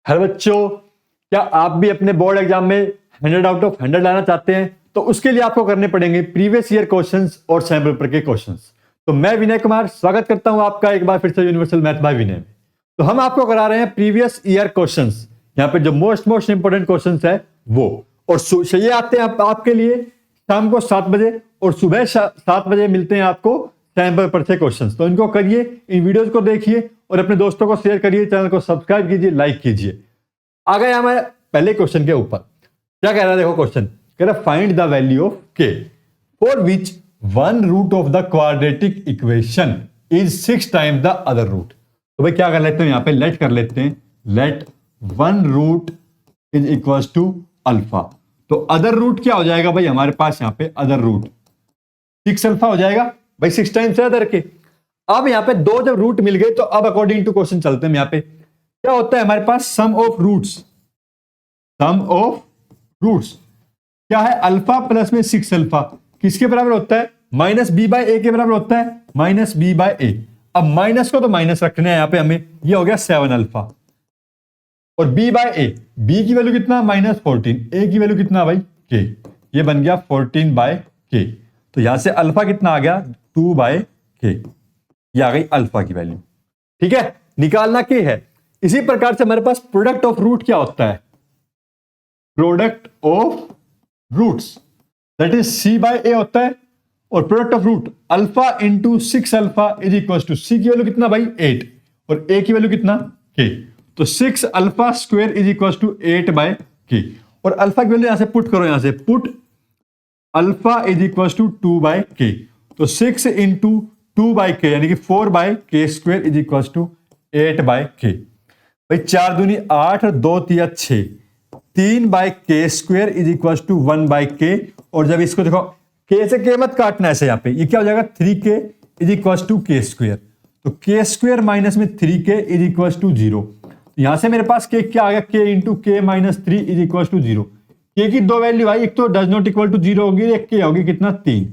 हर बच्चों, क्या आप भी अपने बोर्ड एग्जाम में 100 आउट ऑफ 100 लाना चाहते हैं? तो उसके लिए आपको करने पड़ेंगे प्रीवियस ईयर क्वेश्चंस और सैम्पल पेपर के क्वेश्चंस। तो मैं विनय कुमार स्वागत करता हूं आपका एक बार फिर से यूनिवर्सल मैथ बाय विनय में। तो हम आपको करा रहे हैं प्रीवियस ईयर क्वेश्चंस। यहाँ पे जो मोस्ट इंपोर्टेंट क्वेश्चंस है वो, और ये आते हैं आपके लिए शाम को 7 बजे और सुबह 7 बजे मिलते हैं आपको सैम्पल पेपर से क्वेश्चंस। तो इनको करिए, इन वीडियोस को देखिए और अपने दोस्तों को शेयर करिए, चैनल को सब्सक्राइब कीजिए, लाइक कीजिए। आ गए हमारे पहले क्वेश्चन के ऊपर। क्या कह रहा है, देखो क्वेश्चन कह रहा है find the value of k for which one root of the quadratic equation is 6 times the other root. तो भाई क्या कर लेते हैं, यहां पे लेट कर लेते हैं, let one root is equal to alpha. तो अदर रूट क्या हो जाएगा भाई हमारे पास, यहां पे अदर रूट 6 अल्फा हो जाएगा भाई, 6 टाइम्स है अदर के। अब यहां पे दो जब रूट मिल गए तो अब अकॉर्डिंग टू क्वेश्चन चलते हैं। यहां पे क्या होता है हमारे पास, sum of roots, sum of roots क्या है, अल्फा प्लस में 6 अल्फा किसके बराबर होता है, माइनस बी बाय ए के बराबर होता है, माइनस बी बाय ए। अब माइनस को तो माइनस रखने हैं यहां पे हमें, ये हो गया 7 अल्फा और b बाय ए, बी की वैल्यू कितना -14, ए की वैल्यू कितना भाई के, ये बन गया 14 बाय के। तो यहां से अल्फा कितना आ गया 2 बाय के, ये आ गई अल्फा की वैल्यू। ठीक है, निकालना के है। इसी प्रकार से हमारे पास प्रोडक्ट ऑफ रूट क्या होता है, product of roots that is C by A होता है, और product of root alpha into 6 alpha is equal to C की वैल्यू कितना भाई 8 और ए की वैल्यू कितना के। तो 6 alpha square is equal to 8 by k, और अल्फा की वैल्यू यहां से पुट करो, यहां से put alpha is equal to 2 by k. तो 6 इंटू 2 बाय के यानी कि 4 by k square is equal to 8 by k. भाई 4 दूनी 8 और 2 तिया 6, 3 by k square is equal to 1 by k. और जब इसको देखो के से के मत काटना ऐसे, यहां पे ये क्या हो जाएगा 3k इज इक्वल टू के स्क्वायर। तो के स्क्वायर माइनस में 3k इज इक्वल टू 0। यहां से मेरे पास के क्या आ गया, के इंटू के माइनस 3 इज इक्वल टू 0। के की दो वैल्यू भाई, एक तो डज नॉट इक्वल टू 0 होगी, एक के होगी कितना 3।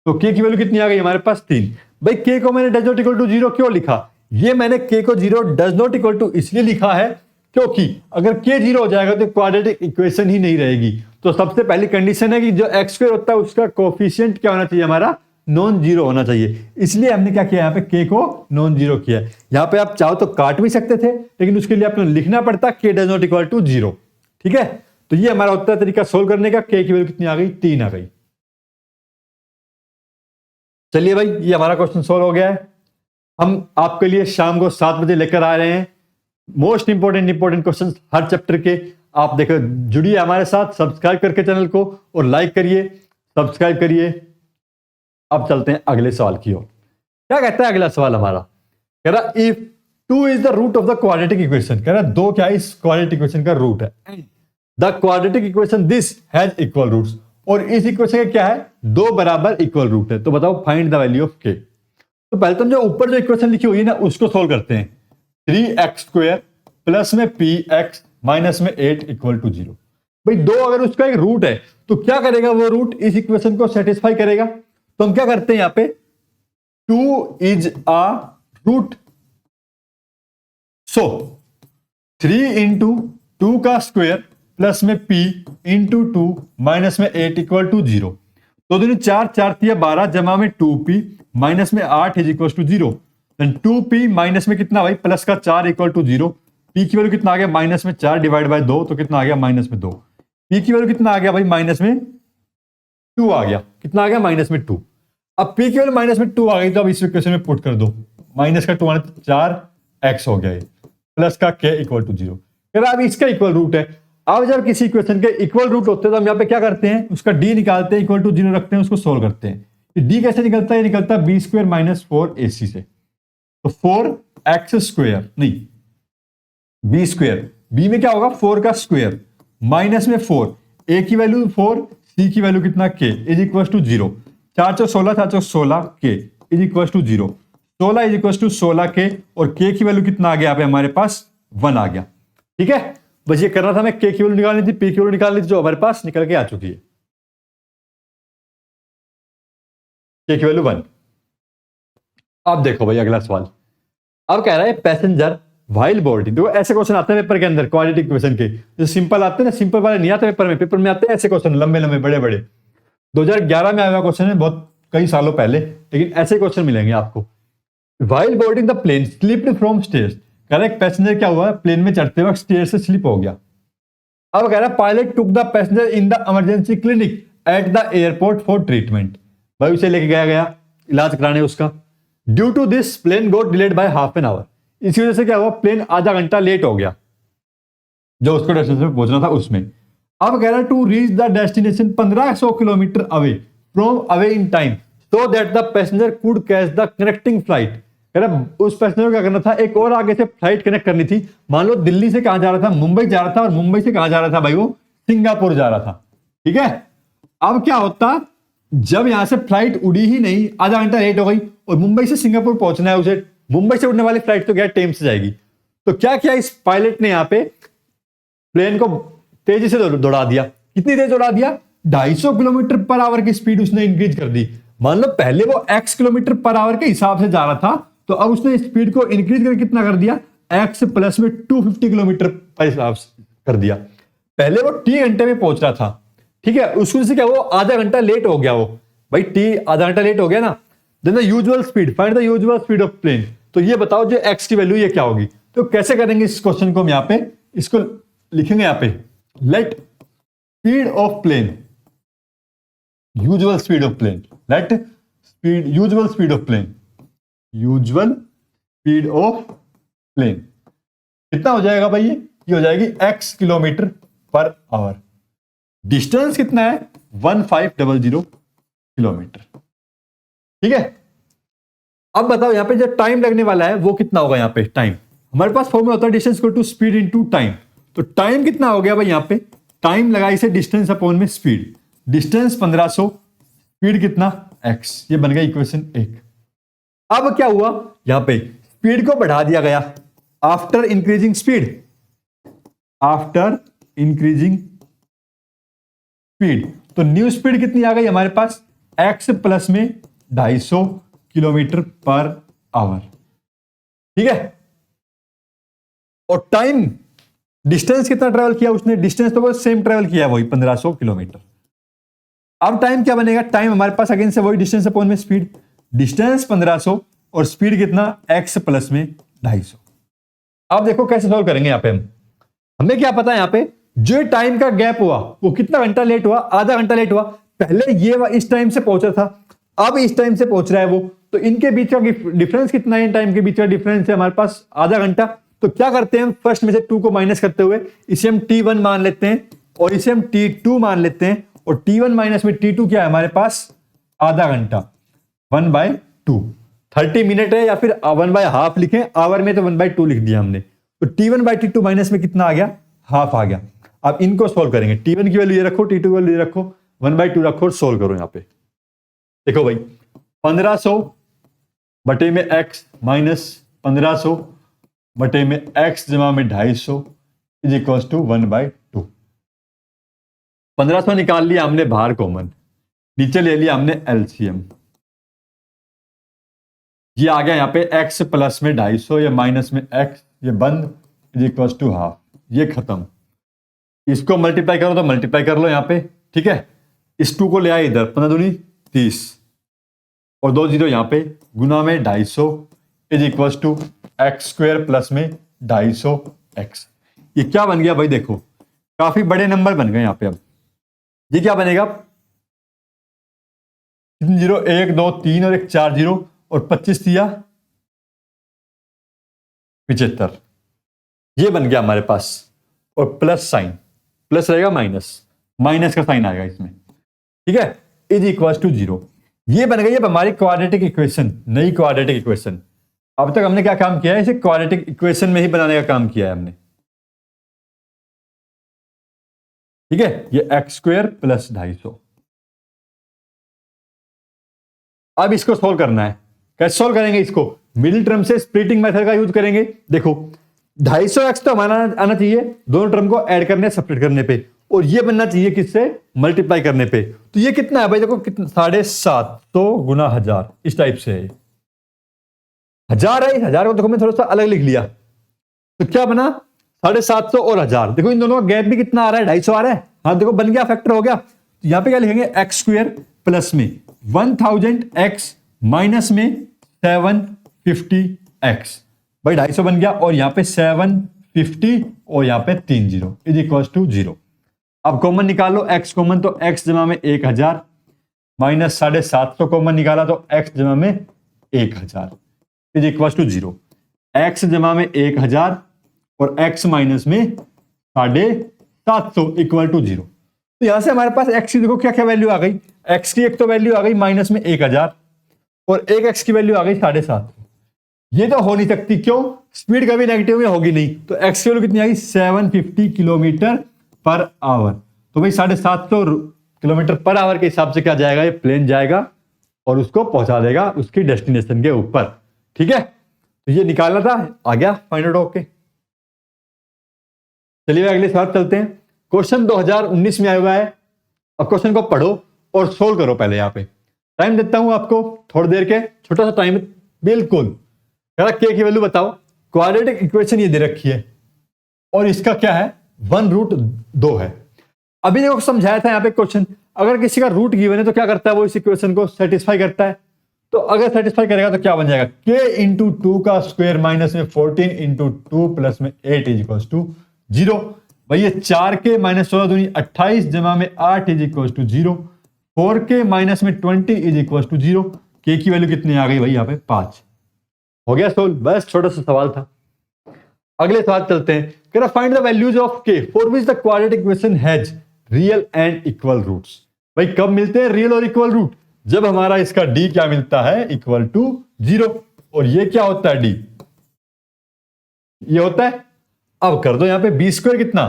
तो के की वैल्यू कितनी आ गई हमारे पास 3। भाई के को मैंने डज नॉट इक्वल टू 0 क्यों लिखा, ये मैंने के को 0 डज नॉट इक्वल टू इसलिए लिखा है क्योंकि अगर के 0 हो जाएगा तो क्वाड्रेटिक इक्वेशन ही नहीं रहेगी। तो सबसे पहली कंडीशन है कि जो एक्स स्क्वायर होता है उसका कोफिशिएंट क्या होना चाहिए, हमारा नॉन जीरो होना चाहिए। इसलिए हमने क्या किया, यहाँ पे के को नॉन जीरो किया। यहाँ पे आप चाहो तो काट भी सकते थे, लेकिन उसके लिए आपको लिखना पड़ता के डज नॉट इक्वल टू 0। ठीक है, तो ये हमारा होता है तरीका सोल्व करने का। के की वैल्यू कितनी आ गई, 3 आ गई। चलिए भाई, ये हमारा क्वेश्चन सोल्व हो गया है। हम आपके लिए शाम को 7 बजे लेकर आ रहे हैं मोस्ट इंपोर्टेंट क्वेश्चन हर चैप्टर के। आप देखो, जुड़िए हमारे साथ, सब्सक्राइब करके चैनल को और लाइक करिए, सब्सक्राइब करिए। अब चलते हैं अगले सवाल की ओर। क्या कहता है अगला सवाल हमारा, कह रहा if 2 is the root of the quadratic equation, कह रहा 2 क्या इस क्वाड्रेटिक इक्वेशन का रूट है, the quadratic equation this has equal roots, और इस इक्वेशन का क्या है, 2 बराबर इक्वल रूट है। तो बताओ फाइंड द वैल्यू ऑफ के। तो पहले तो जो ऊपर जो इक्वेशन लिखी हुई है ना उसको सोल्व करते हैं। 3x स्क्वायर प्लस में px माइनस में 8 इक्वल टू 0। भाई 2 अगर उसका एक रूट है तो क्या करेगा, वो रूट इस इक्वेशन को सेटिस्फाई करेगा। तो हम क्या करते हैं, यहां पे 2 is a root, so 3 into 2 का स्क्वायर प्लस में p इंटू 2 माइनस में 8 इक्वल टू 0। तो दोनों 4 4 तिया 12 जमा में 2p माइनस में 8 is equal to 0। 2p minus में कितना भाई, प्लस का 4 इक्वल टू 0। p की वैल्यू कितना आ गया, माइनस में 4 डिवाइड बाय 2, तो कितना आ गया माइनस में 2। p की वैल्यू कितना आ गया भाई, माइनस में 2 आ गया। कितना आ गया, माइनस में 2। अब p की वैल्यू माइनस में 2 आ गई तो अब इस इक्वेशन में पुट कर दो, माइनस का 2 आने तो 4x हो गया, प्लस का k इक्वल टू 0। अब इसका इक्वल रूट है। अब जब किसी इक्वेशन के इक्वल रूट होते हैं तो हम यहाँ पे क्या करते हैं, उसका d निकालते हैं, इक्वल टू 0 रखते हैं, उसको सोल्व करते हैं। d कैसे निकलता है, निकलता है b स्क्वायर माइनस 4ac से। तो 4x स्क्वायर नहीं, b स्क्वायर, b में क्या होगा 4 का स्क्वायर माइनस में 4, a की वैल्यू 4, c की वैल्यू कितना k इज इक्वल टू 0। 4 चौ 16, 4 चौ 16 k is equal to 0। 16 is equal to 16 k, और k की वैल्यू कितना आ गया पे हमारे पास 1 आ गया। ठीक है, बस ये करना था, मैं k की वैल्यू निकालनी थी, p की वैल्यू निकालनी थी, जो हमारे पास निकल के आ चुकी है, k की वैल्यू 1। अब देखो भाई अगला सवाल। अब कह रहा है पैसेंजर व्हाइल बोल्टिंग, देखो ऐसे क्वेश्चन आते हैं पेपर के अंदर क्वाड्रेटिक इक्वेशन के, जो सिंपल आते हैं ना, सिंपल वाले नहीं आते पेपर में आते हैं ऐसे क्वेश्चन लंबे लंबे बड़े बड़े। 2011 में आया हुआ क्वेश्चन है, बहुत कई सालों पहले, लेकिन ऐसे क्वेश्चन मिलेंगे आपको। While boarding the plane slipped from stairs, कह रहा है पैसेंजर क्या हुआ, प्लेन में चढ़ते वक्त स्टेयर से स्लिप हो गया। अब कह रहा है pilot took the passenger in the emergency clinic at the airport for treatment, भाई उसे लेके गया इलाज कराने उसका। Due to this plane got delayed by half an hour, इसी वजह से क्या हुआ, प्लेन आधा घंटा लेट हो गया जो उसको डेस्टिनेशन पे पहुंचना था उसमें। अब कह रहा है to reach the destination 1500 kilometre away from away in time so that the passenger could catch the connecting flight, कह रहा उस पैसेंजर को क्या करना था, एक और आगे से फ्लाइट कनेक्ट करनी थी। मान लो दिल्ली से कहां जा रहा था, मुंबई जा रहा था, और मुंबई से कहां जा रहा था भाई, वो सिंगापुर जा रहा था, ठीक है। अब क्या होता, जब यहां से फ्लाइट उड़ी ही नहीं, आधा घंटा लेट हो गई, और मुंबई से सिंगापुर पहुंचना है उसे, मुंबई से उड़ने वाली फ्लाइट तो क्या टेम से जाएगी, तो क्या किया इस पायलट ने यहां पे प्लेन को तेजी से दौड़ा दिया। कितनी तेज दौड़ा दिया, 250 किलोमीटर पर आवर की स्पीड उसने इंक्रीज कर दी। मान लो पहले वो x किलोमीटर पर आवर के हिसाब से जा रहा था, तो अब उसने स्पीड को इंक्रीज करके कितना कर दिया, x प्लस में 250 किलोमीटर पर हिसाब से कर दिया। पहले वो t घंटे में पहुंच रहा था, ठीक है, उसको से क्या वो आधा घंटा लेट हो गया, वो भाई t आधा घंटा लेट हो गया ना। Then the usual speed, find the usual speed of plane, तो ये बताओ जो x की वैल्यू ये क्या होगी। तो कैसे करेंगे इस क्वेश्चन को, हम यहां पे इसको लिखेंगे, यहां पे let speed of plane, usual speed of plane, let speed, usual speed of plane, usual speed of plane कितना हो जाएगा भाई, ये हो जाएगी x kilometre per hour. Distance कितना है, 1500 किलोमीटर, ठीक है। अब बताओ यहां पे जो टाइम लगने वाला है वो कितना होगा, यहां पे टाइम हमारे पास फॉर्मूला होता है distance equal to speed into time. तो टाइम कितना हो गया भाई, यहां पे टाइम लगा इसे डिस्टेंस अपॉन में स्पीड, डिस्टेंस 1500, स्पीड कितना x, ये बन गया इक्वेशन 1। अब क्या हुआ, यहां पे स्पीड को बढ़ा दिया गया after increasing speed, after increasing speed, तो न्यू स्पीड कितनी आ गई हमारे पास, x प्लस में 250 किलोमीटर पर आवर, ठीक है। और टाइम, डिस्टेंस कितना ट्रेवल किया उसने, डिस्टेंस तो वो सेम ट्रेवल किया वही 1500 किलोमीटर। अब टाइम क्या बनेगा, टाइम हमारे पास अगेन से वही डिस्टेंस अपॉन में स्पीड, डिस्टेंस 1500 और स्पीड कितना x प्लस में 250। अब देखो कैसे सॉल्व करेंगे, यहां पे हमें क्या पता है, यहां पे जो टाइम का गैप हुआ वो कितना घंटा लेट हुआ, आधा घंटा लेट हुआ। पहले ये इस टाइम से पहुंचा था, अब इस टाइम से पहुंच रहा है वो, तो इनके बीच का डिफरेंस कितना है, इन टाइम के बीच का डिफरेंस है हमारे पास आधा घंटा। तो क्या करते हैं हम, फर्स्ट में से 2 को माइनस करते हुए इसे हम t1 मान लेते हैं और इसे हम t2 मान लेते हैं, और t1 माइनस में t2 क्या है हमारे पास, आधा घंटा, 1/2, 30 मिनट है, या फिर 1/2 लिखें, आवर में तो 1/2 लिख दिया हमने, तो t1/t2 माइनस में कितना आ गया, हाफ आ गया। अब इनको सोल्व करेंगे, t1 की वैल्यू ये रखो, t2 की वैल्यू ये रखो, 1/2 रखो और सोल्व करो। यहां पे देखो भाई 1500 बटे में x माइनस 1500 बटे में x जमा में 250 इज इक्वल टू 1/2। 1500 निकाल लिया हमने बाहर कॉमन, नीचे ले लिया हमने एलसीएम, ये आ गया यहां पे x प्लस में 250 या माइनस में x, ये बंद, इज इक्वल टू हाफ, ये खत्म। इसको मल्टीप्लाई करो तो मल्टीप्लाई कर लो यहां पे, ठीक है। इस 2 को ले आए इधर, 15 दूनी 30 और 2 जीरो यहां पे, गुना में 250 is equal to x square plus में 250x। ये क्या बन गया भाई, देखो काफी बड़े नंबर बन गए यहां पे। अब ये क्या बनेगा, 3 0 1 2 3 और 1 4 0 और 25 दिया 75, ये बन गया हमारे पास। और प्लस साइन, प्लस रहेगा माइनस, माइनस का साइन आएगा इसमें, ठीक है, इज इक्वल टू 0। ये बन गई है हमारी क्वाड्रेटिक इक्वेशन, नई क्वाड्रेटिक इक्वेशन। अब तक हमने क्या काम किया है, इसे क्वाड्रेटिक इक्वेशन में ही बनाने का काम किया है हमने, ठीक है। ये एक्स स्क्वायर प्लस 250। अब इसको सोल्व करना है, कैसे सोल्व करेंगे इसको, मिडिल टर्म से स्प्लिटिंग मेथड का यूज करेंगे। देखो 250x तो हमारा आना चाहिए दोनों टर्म को ऐड करने सेपरेट करने पे, और ये बनना चाहिए किससे, मल्टीप्लाई करने पे। तो ये कितना है भाई, देखो कितना, 750 गुना 1000, इस टाइप से है। 1000 है, 1000 को देखो मैं थोड़ा सा अलग लिख लिया, तो क्या बना 750 और 1000। देखो इन दोनों का गैप भी कितना आ रहा है, 250 आ रहा है। हाँ देखो बन गया, फैक्टर हो गया। तो यहां पे क्या लिखेंगे, एक्स स्क्वायर प्लस में 1000 एक्स माइनस में 750 एक्स। भाई 250 बन गया, और यहां पे 750 और यहां पे 3 जीरो इज इक्वल टू 0। अब कॉमन निकालो, एक्स कॉमन, तो एक्स जमा में 1000 माइनस 750 कॉमन निकाला तो एक्स जमा में 1000 इज इक्वल टू 0। एक्स जमा में 1000 और एक्स माइनस में 750 इक्वल टू 0। तो यहां से हमारे पास एक्स की देखो क्या क्या वैल्यू आ गई। एक्स की एक तो वैल्यू आ गई माइनस में 1000 और एक एक्स की वैल्यू आ गई 750। ये तो हो नहीं सकती, क्यों, स्पीड कभी नेगेटिव में होगी नहीं। तो एक्स की वैल्यू कितनी आई, 750 किलोमीटर पर आवर। तो भाई 750 किलोमीटर पर आवर के हिसाब से क्या जाएगा, ये प्लेन जाएगा और उसको पहुंचा देगा उसकी डेस्टिनेशन के ऊपर। ठीक है, तो ये निकालना था, आ गया फाइंड आउट होके। चलिए अगले सवाल चलते हैं। क्वेश्चन 2019 में आया हुआ है। अब क्वेश्चन को पढ़ो और सोल्व करो। पहले यहां पे टाइम देता हूं आपको थोड़ी देर के, छोटा सा टाइम बिल्कुल। के की वैल्यू बताओ। क्वाड्रेटिक इक्वेशन ये दे रखी है और इसका क्या है, 1√2 है। अभी देखो समझाया था यहाँ पे क्वेश्चन, अगर किसी का रूट गिवन है तो क्या करता है, वो इस इक्वेशन को सेटिस्फाई करता है। तो अगर सेटिस्फाई करेगा तो क्या बन जाएगा, k इंटू 2 का स्क्वायर माइनस में 14 इंटू 2 प्लस में 8 इज इक्वल टू 0। भाई ये 4k माइनस 16 दूनी 28 जमा में 8 is equal to 0। 4k minus में 20 इज इक्वल टू 0। k की वैल्यू कितनी आ गई भाई यहाँ पे 5। हो गया सोल्व, बस छोटा सा सवाल था। अगले सवाल चलते हैं। कह रहा find the values of k for which the quadratic equation has real and equal roots. भाई कब मिलते हैं रियल और इक्वल रूट, जब हमारा इसका d क्या मिलता है, इक्वल टू 0। और ये क्या होता है, d ये होता है। अब कर दो यहां पे b स्क्वायर कितना,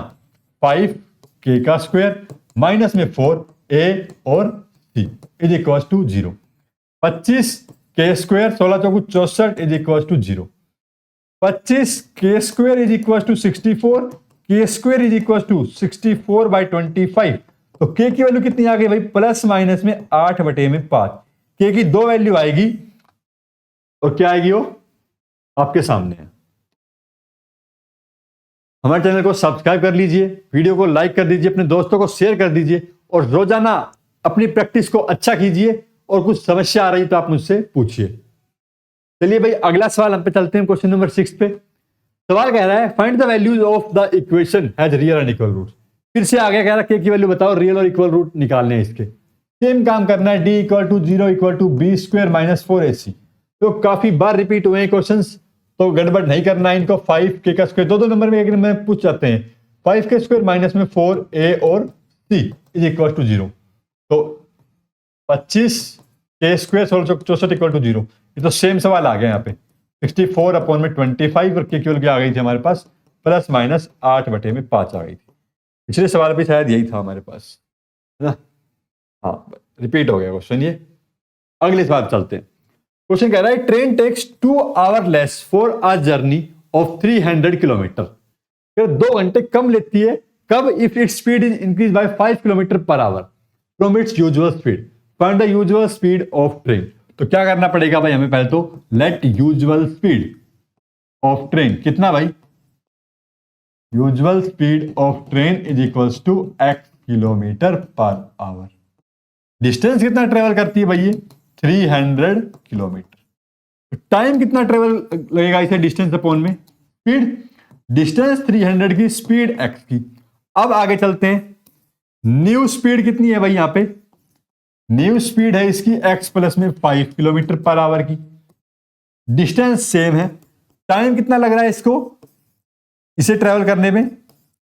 5k का स्क्वायर माइनस में 4a और c is equal to 0। 25k square 16 चौकू 64 is equal to 0। 25k square is equal to 64, k square is equal to 64 by 25। तो k की वैल्यू कितनी आ गई भाई, प्लस माइनस में 8 बटे में 5। k की दो वैल्यू आएगी और क्या आएगी, वो आपके सामने है। हमारे चैनल को सब्सक्राइब कर लीजिए, वीडियो को लाइक कर दीजिए, अपने दोस्तों को शेयर कर दीजिए और रोजाना अपनी प्रैक्टिस को अच्छा कीजिए। और कुछ समस्या आ रही तो आप मुझसे पूछिए। चलिए भाई अगला सवाल हम पे चलते हैं, क्वेश्चन नंबर 6 पे। सवाल कह रहा है find the values of the equation has real and equal roots. फिर से आगे कह रहा है k की वैल्यू बताओ, रियल और इक्वल रूट निकालने हैं इसके। सेम काम करना है, d equal to 0 equal to b square minus 4ac। तो काफी बार रिपीट हुए हैं क्वेश्चंस, तो गड़बड़ नहीं करना है इनको। 5k का स्क्वायर दो नंबर में एक नंबर में पूछ जाते हैं। 5k स्क्वायर माइनस में 4a और c इज इक्वल टू 0। तो 25k स्क्वायर 64 इक्वल टू 0। ये तो सेम सवाल आ गया यहाँ पे। 64 अपॉन में 25 और k की वैल्यू आ गई थी हमारे पास प्लस माइनस 8 बटे में 5 आ गई थी। पिछले सवाल भी शायद यही था हमारे पास, है ना। हाँ रिपीट हो गया क्वेश्चन ये। अगले सवाल चलते हैं। क्वेश्चन कह रहा है train takes 2 hour less for a journey of 300 kilometre. 2 घंटे कम लेती है कब, if its speed is increase by 5 kilometre per hour from its usual speed. Find the usual speed of train. तो क्या करना पड़ेगा भाई हमें, पहले तो let usual speed of train कितना भाई, usual speed of train is equals to x kilometre per hour. Distance कितना ट्रेवल करती है भाई ये, 300 किलोमीटर। टाइम कितना ट्रेवल लगेगा इसे डिस्टेंस अपॉन में स्पीड, डिस्टेंस 300 की, स्पीड x की। अब आगे चलते हैं, न्यू स्पीड कितनी है भाई, यहां पे न्यू स्पीड है इसकी x प्लस में 5 किलोमीटर पर आवर की। डिस्टेंस सेम है, टाइम कितना लग रहा है इसको इसे ट्रेवल करने में,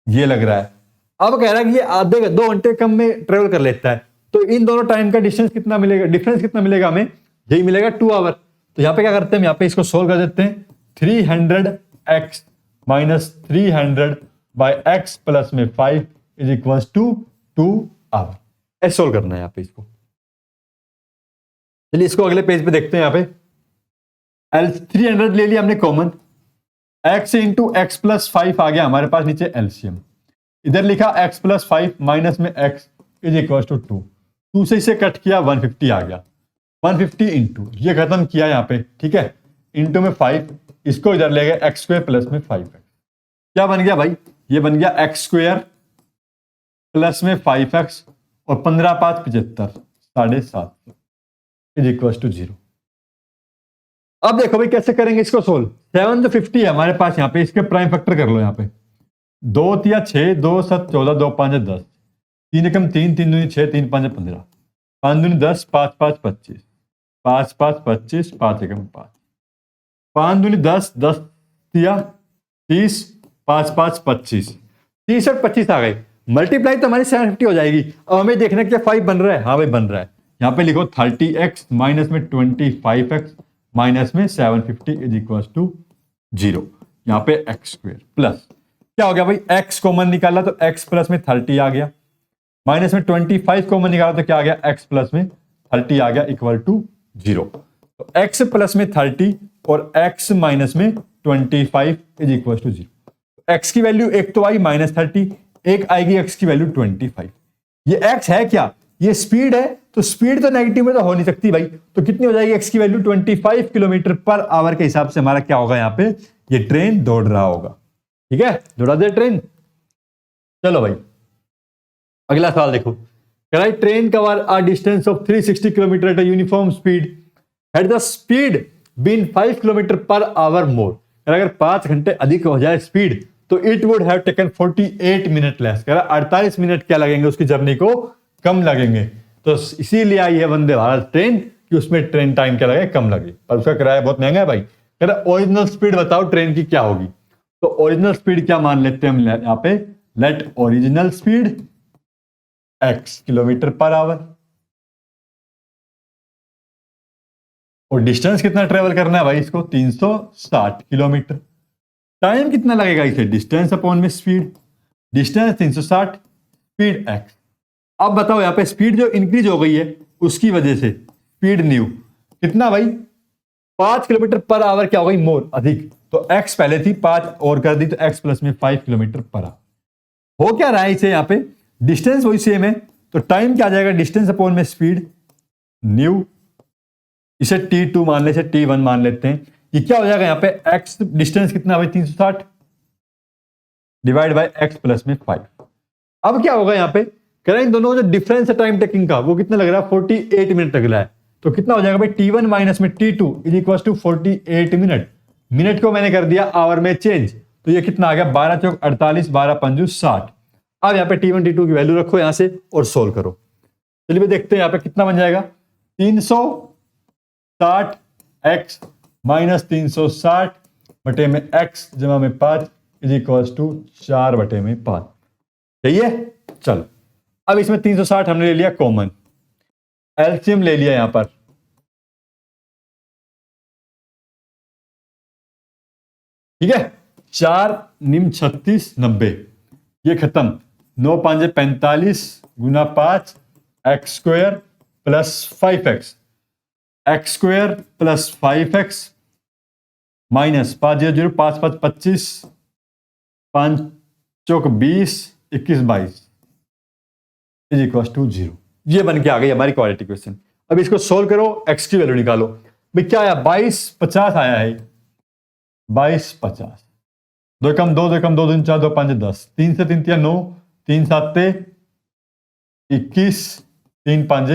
ये लग रहा है। अब कह रहा है कि ये आधे 2 घंटे कम में ट्रेवल कर लेता है, तो इन दोनों टाइम का डिस्टेंस कितना मिलेगा, डिफरेंस कितना मिलेगा हमें, यही मिलेगा 2 आवर। तो यहां पे क्या करते हैं, यहां पे इसको सोल्व कर देते हैं। 300x minus 300 bye x plus में 5 इज इक्वल टू 2 आवर। ऐसे सोल्व करना है यहां पे इसको। चलिए इसको अगले पेज पे देखते हैं। यहां पे 300 ले लिया हमने common, x into x plus 5 आ गया हमारे पास नीचे एलसीएम। इधर लिखा x प्लस 5 माइनस में x इज इक्वल टू 2 से इसे कट किया 150 आ गया। 150 इंटू ये खत्म किया यहाँ पे, ठीक है, इंटू में 5, इसको इधर ले गए x स्क्वायर प्लस में 5x। क्या बन गया भाई, ये बन गया एक्स स्क्वायर प्लस में 5x और 15 5 75 750 इज इक्वल टू 0। अब देखो भाई कैसे करेंगे इसको सोल्व। 7 तो 50 है हमारे पास यहाँ पे, इसके प्राइम फैक्टर कर लो यहाँ पे। 2 तिया 6, 2 7 14, 2 5 10, 3 एकम 3, 3 दूनी 6, 3 5 15, 5 दूनी 10, 5 5 25, 5 5 25, 5 एकम 5, 5 दूनी 10, 10 तिया 30, 5 5 25, 30 और 25 आ गए। मल्टीप्लाई तो हमारी 750 हो जाएगी। अब हमें देखना क्या 5 बन रहा है, हाँ भाई बन रहा है। यहाँ पे लिखो 30x माइनस में 25x माइनस में 750 इज इक्वल टू 0। यहाँ पे एक्स स्क्वायर प्लस क्या हो गया भाई, x कॉमन निकाला तो x प्लस में 30 आ गया, माइनस में 25 कॉमन निकाला तो क्या आ गया, x प्लस में 30 आ गया इक्वल टू 0। तो x प्लस में 30 और x माइनस में 25 इज इक्वल टू 0। x की वैल्यू एक तो आई -30, एक आएगी x की वैल्यू 25। ये x है क्या, ये स्पीड है, तो स्पीड तो नेगेटिव में तो हो नहीं सकती भाई, तो कितनी हो जाएगी x की वैल्यू 25 किलोमीटर पर आवर के हिसाब से हमारा क्या होगा, यहाँ पे ये ट्रेन दौड़ रहा होगा। ठीक है, दौड़ा दे ट्रेन। चलो भाई अगला सवाल देखो। कह train cover a distance of 360 kilometre at a uniform speed, had the speed been 5 kilometre per hour more. अगर 5 घंटे अधिक हो जाए स्पीड तो it would have taken 48 minute less. कह रहा 48 मिनट क्या लगेंगे, उसकी जर्नी को कम लगेंगे। तो इसीलिए आई है वंदे भारत ट्रेन कि उसमें ट्रेन टाइम क्या लगे, कम लगे, पर उसका किराया बहुत महंगा है भाई। कह रहा ओरिजिनल स्पीड बताओ ट्रेन की क्या होगी। तो ओरिजिनल स्पीड क्या मान लेते हैं हम यहाँ पे, let original speed x kilometre per hour, और डिस्टेंस कितना ट्रेवल करना है भाई इसको, 360 किलोमीटर। टाइम कितना लगेगा इसे, डिस्टेंस अपॉन में स्पीड, डिस्टेंस 360, स्पीड x। अब बताओ यहाँ पे स्पीड जो इंक्रीज हो गई है उसकी वजह से स्पीड न्यू कितना भाई, 5 किलोमीटर पर आवर क्या हो गई, मोर अधिक। तो x पहले थी 5 और कर दी तो x प्लस में 5 किलोमीटर पर आवर। हो क्या रहा है इसे, यहाँ पे डिस्टेंस वही सेम है तो टाइम क्या आ जाएगा, डिस्टेंस अपॉन में स्पीड न्यू, इसे t2 मान ले, इसे t1 मान लेते हैं। ये क्या हो जाएगा यहाँ पे, x डिस्टेंस कितना भाई 360 डिवाइड बाय x प्लस में 5। अब क्या होगा यहाँ पे, कह रहे हैं इन दोनों का जो डिफरेंस है टाइम टेकिंग का वो कितना लग रहा है, 48 मिनट लग रहा है। तो कितना हो जाएगा भाई, t1 माइनस में t2 is equal to 48 minute. Minute को मैंने कर दिया आवर में चेंज, तो ये कितना आ गया, 12 चौक 48, 12 पंजू 60। अब यहाँ पे t1 t2 की वैल्यू रखो यहां से और सोल्व करो। चलिए देखते हैं यहाँ पे कितना बन जाएगा, 360x माइनस 360 बटे में x जमा में 5 इज इक्वल टू 4 बटे में 5। सही है। चलो अब इसमें 360 हमने ले लिया कॉमन, एलसीएम ले लिया यहां पर, ठीक है। 4 निम 36 90, ये खत्म। 9 5 45 गुना 5 x square plus 5x, x square plus 5x minus 5 0 0 5 5 25, 5 चौक 20, 21 22 इज इक्वल टू 0। ये बन के आ गई हमारी क्वाड्रेटिक इक्वेशन। अब इसको सोल्व करो, x की वैल्यू निकालो। भाई क्या आया, 22 50 आया है, 22 50, 2 कम 2 2 कम 2 2 4 2 5 10, 3 से 3 9, 3 7 21, 3 5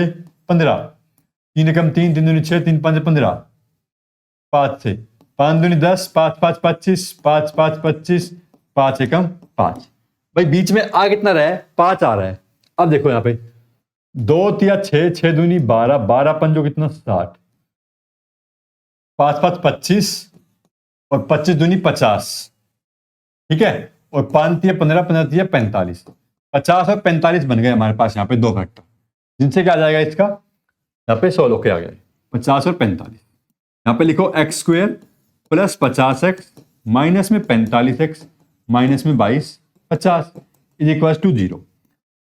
15, 3 कम 3 3 2 6, 3 5 15, 5 से 5 2 10, 5 5 25, 5 5 25, 5 एकम 5। भाई बीच में आ कितना रहा है, 5 आ रहा है। अब देखो यहाँ पे 2 तिया 6, 6 दूनी 12, 12 पंजो कितना 60, 5 5 25 और 25 दूनी 50, ठीक है। और 5 तिया 15, 15 तिया 45, 50 और 45 बन गए हमारे पास यहाँ पे दो फैक्टर, जिनसे क्या आ जाएगा इसका, यहाँ पे 100 होके आ गया 50 और 45। यहाँ पे लिखो x square plus 50x minus में 45x माइनस में 22 50 इज इक्वल टू 0।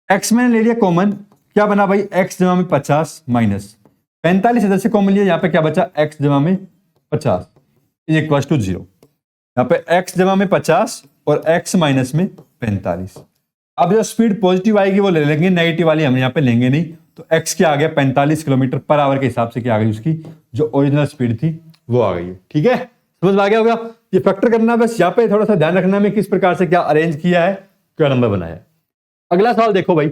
एक्स मैंने ले लिया कॉमन, क्या बना भाई, x जमा में 50 माइनस 45 इधर से कॉमन लिया, यहाँ पे क्या बचा, x जमा में 50 इज इक्वल टू 0। यहाँ पे x जमा में 50 और x माइनस में 45। अब जो स्पीड पॉजिटिव आएगी वो ले लेंगे, नेगेटिव वाली हम यहाँ पे लेंगे नहीं। तो x क्या आ गया 45 किलोमीटर पर आवर के हिसाब से क्या आ गई, उसकी जो ओरिजिनल स्पीड थी वो आ गई है, ठीक है। समझ में आ गया होगा। ये फैक्टर करना, बस यहाँ पे थोड़ा सा ध्यान रखना में किस प्रकार से क्या अरेंज किया है, क्या नंबर बनाया है। अगला सवाल देखो भाई,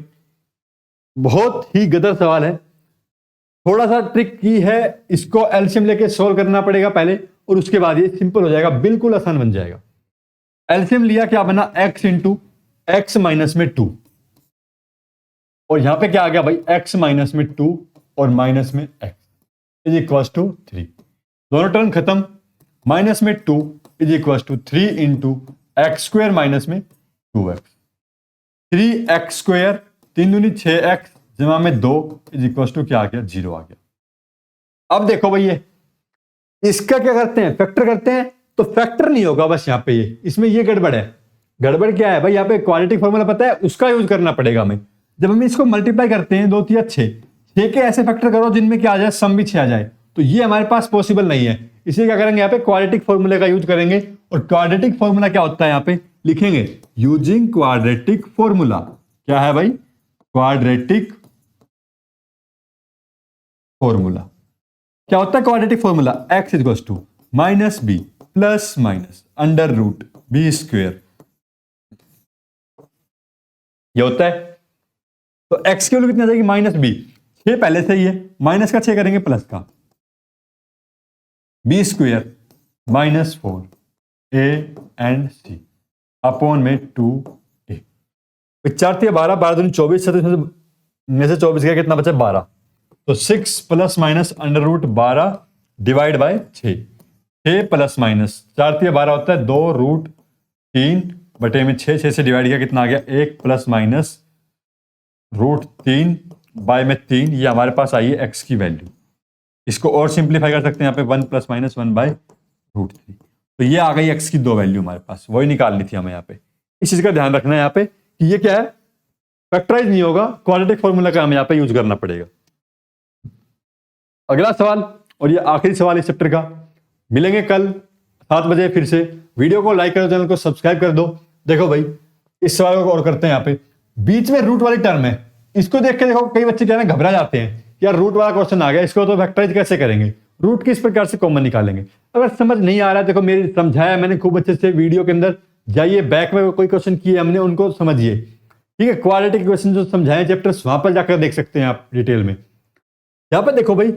बहुत ही गदर सवाल है, थोड़ा सा ट्रिक की है, इसको एलसीएम लेके सोल्व करना पड़ेगा पहले और उसके बाद ये सिंपल हो जाएगा, बिल्कुल आसान बन जाएगा। एलसीएम लिया, क्या बना, x इंटू एक्स माइनस में 2, और यहां पे क्या आ गया भाई, x माइनस में 2 और माइनस में x इज इक्वल टू 3, दोनों टर्म खत्म, माइनस में 2 is equal to 3 into x square minus में 2x, 3x स्क्वायर 3 दूनी 6x जमा में 2 इज इक्वल टू क्या आ गया, 0 आ गया। अब देखो भाई, ये इसका क्या करते हैं, फैक्टर करते हैं, तो फैक्टर नहीं होगा बस यहाँ पे, ये इसमें ये गड़बड़ है। गड़बड़ क्या है भाई, यहाँ पे क्वाड्रेटिक फॉर्मूला पता है, उसका यूज करना पड़ेगा हमें। जब हम इसको मल्टीप्लाई करते हैं 2 3 6 के ऐसे फैक्टर करो जिनमें क्या आ जाए, सम भी 6 आ जाए, तो ये हमारे पास पॉसिबल नहीं है। इसलिए क्या करेंगे, यहाँ पे क्वाड्रेटिक फॉर्मूले का यूज करेंगे। और क्वाड्रेटिक फॉर्मूला क्या होता है, यहाँ पे लिखेंगे यूजिंग क्वाड्रेटिक फॉर्मूला। क्या है भाई, क्वाड्रेटिक फॉर्मूला। क्या होता है quadratic formula, x equal to minus b plus minus under root b square, ये होता है। तो x की वैल्यू कितनी आ जाएगी, माइनस बी, 6 पहले से ही है, माइनस का 6 करेंगे प्लस का, b square minus 4 a and c upon में 2a, 4 3 12, 12 दूनी 24, 27 में से 24 गया, कितना बचा, 12, तो 6 plus minus under root 12 divide by 6, 6 plus minus 4 3 12 होता है 2 रूट 3 बटे में 6, 6 से डिवाइड किया, कितना आ गया, 1 प्लस माइनस रूट 3 बाय में 3, ये हमारे पास आई है x की वैल्यू। इसको और सिंप्लीफाई कर सकते हैं, यहाँ पे 1 प्लस माइनस 1 बाय रूट 3, तो ये आ गई x की 2 वैल्यू हमारे पास, वही निकालनी थी हमें यहाँ पे। इस चीज का ध्यान रखना है यहाँ पे कि ये क्या है, फैक्टराइज नहीं होगा, क्वाड्रेटिक फॉर्मूला का हमें यहाँ पे यूज करना पड़ेगा। अगला सवाल और ये आखिरी सवाल इस चैप्टर का, मिलेंगे कल 7 बजे फिर से। वीडियो को लाइक करो, चैनल को सब्सक्राइब कर दो। देखो भाई, इस सवाल को और करते हैं। यहाँ पे बीच में रूट वाली टर्म है, इसको देख के देखो कई बच्चे क्या है, घबरा जाते हैं, यार रूट वाला क्वेश्चन आ गया, इसको तो फैक्टराइज कैसे करेंगे, रूट किस प्रकार से कॉमन निकालेंगे। अगर समझ नहीं आ रहा है, देखो मेरी समझाया मैंने खूब अच्छे से, वीडियो के अंदर जाइए, बैक में कोई क्वेश्चन किए हमने, उनको समझिए, ठीक है। क्वाड्रेटिक क्वेश्चन जो समझाए चैप्टर्स, वहां पर जाकर देख सकते हैं आप डिटेल में। यहां पर देखो भाई,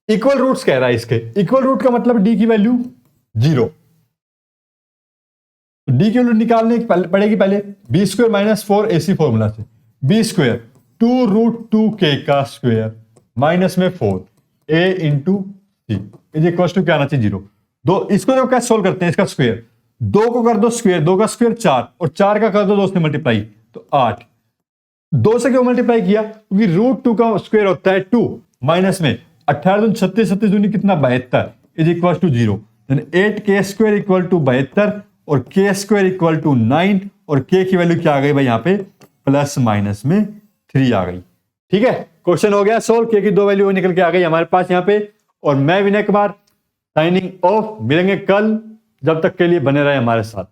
इक्वल रूट्स कह रहा है, इसके इक्वल रूट का मतलब डी की वैल्यू 0, डी की वैल्यू निकालने पड़ेगी पहले, b square minus 4 AC formula से, बी स्क्वायर 2 रूट 2k का स्क्वायर माइनस में 4 a into c is equal to क्या आना चाहिए, 0। दो इसको जो कैसे सोल्व करते हैं, इसका स्क्वायर 2 को कर दो स्क्वायर, 2 का स्क्वायर 4 और 4 का कर दो 2 से मल्टीप्लाई, तो 8। 2 से क्यों मल्टीप्लाई किया, क्योंकि रूट 2 का स्क्वायर होता है 2, माइनस में 18 दूनी 36, 36 दूनी कितना 72 is equal to 0, 8k square equal to 72 और k स्क्वायर इक्वल टू 9 और k की वैल्यू क्या आ गई भाई, यहाँ पे प्लस माइनस में 3 आ गई। ठीक है, क्वेश्चन हो गया सोल्व, k की 2 वैल्यू निकल के आ गई हमारे पास यहाँ पे। और मैं विनय कुमार साइनिंग ऑफ, मिलेंगे कल, जब तक के लिए बने रहे हमारे साथ।